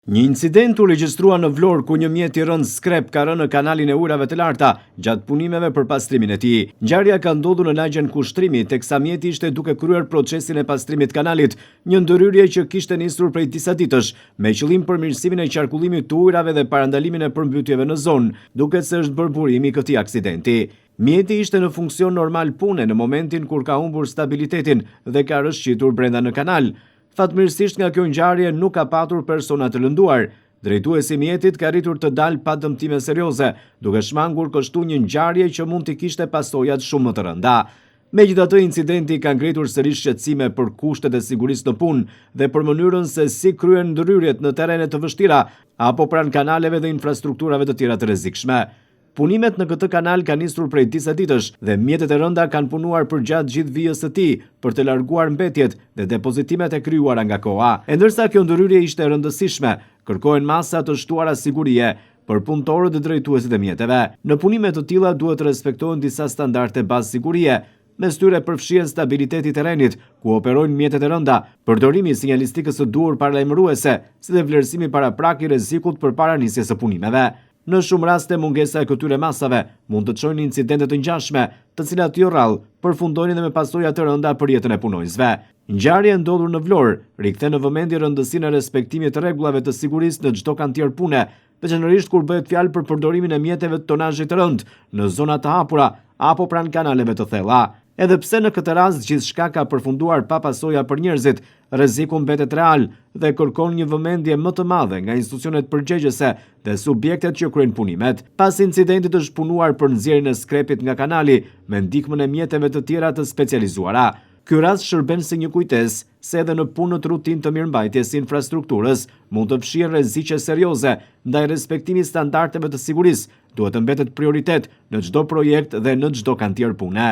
Një incident u regjistrua në Vlorë ku një mjet i rënd skrep ka rënë në kanalin e ujrave të larta gjatë punimeve për pastrimin e tij. Ngjarja ka ndodhur në lagjen kushtrimi teksa mjeti ishte duke kryer procesin e pastrimit të kanalit, një ndërhyrje që kishte nisur prej disa ditësh me qëllim përmirësimin e qarkullimit të ujrave dhe parandalimin e përmbytjeve në zonë. Duket se është bërë burimi i këtij aksidenti. Mjeti ishte në funksion normal pune në momentin kur ka humbur stabilitetin dhe ka rrëshqitur brenda në kanal. Fatmirësisht nga kjo ngjarje nuk ka patur persona të lënduar. Drejtuesi i mjetit ka arritur të dalë pa dëmtime serioze, duke shmangur kështu një ngjarje që mund të kishte pasojat shumë më të rënda. Megjithatë, incidenti ka ngritur sërish shqetësime për kushtet e sigurisë në punë dhe për mënyrën se si kryen ndryrjet në terrene të vështira apo pranë kanaleve dhe infrastrukturave të tjera të rrezikshme. Punimet në këtë kanal kanë nisur prej disa ditësh dhe mjetet e rënda kanë punuar përgjatë gjithë vijës së tij për të larguar mbetjet dhe depozitimet e krijuara nga koha. E ndërsa kjo ndërhyrje ishte e rëndësishme, kërkohen masa të shtuara sigurie për punëtorët dhe drejtuesit e mjeteve. Në punime të tilla duhet të respektohen disa standarde bazë sigurie. Mes tyre përfshihen stabiliteti i terrenit ku operojnë mjetet e rënda, përdorimi i sinjalistikës së duhur paralajmëruese, si dhe vlerësimi paraprak i rrezikut përpara nisjes së punimeve. Në shumë raste mungesa e këtyre masave mund të çojnë incidente të ngjashme, të cilat jo rrallë përfundojnë edhe me pasoja të rënda për jetën e punonjësve. Ngjarja e ndodhur në Vlorë rikthen në vëmendje rëndësinë e respektimit të rregullave të sigurisë në çdo kantier pune, veçanërisht kur bëhet fjalë për përdorimin e mjeteve të tonazhit të rënd në zona të hapura apo pranë kanaleve të thella. Edhe pse në këtë rast gjithçka ka përfunduar pa pasoja për njerëzit, rreziku mbetet real dhe kërkon një vëmendje më të madhe nga institucionet përgjegjëse dhe subjektet që kryejnë punimet. Pas incidentit është punuar për nxjerrjen e skrepit nga kanali me ndihmën e mjeteve të tjera të specializuara. Ky rast shërben si një kujtesë se edhe në punët rutinë të mirëmbajtjes së infrastrukturës mund të fshihen rreziqe serioze, ndaj respektimi standardeve të sigurisë duhet të mbetet prioritet në çdo projekt dhe në çdo kantier pune.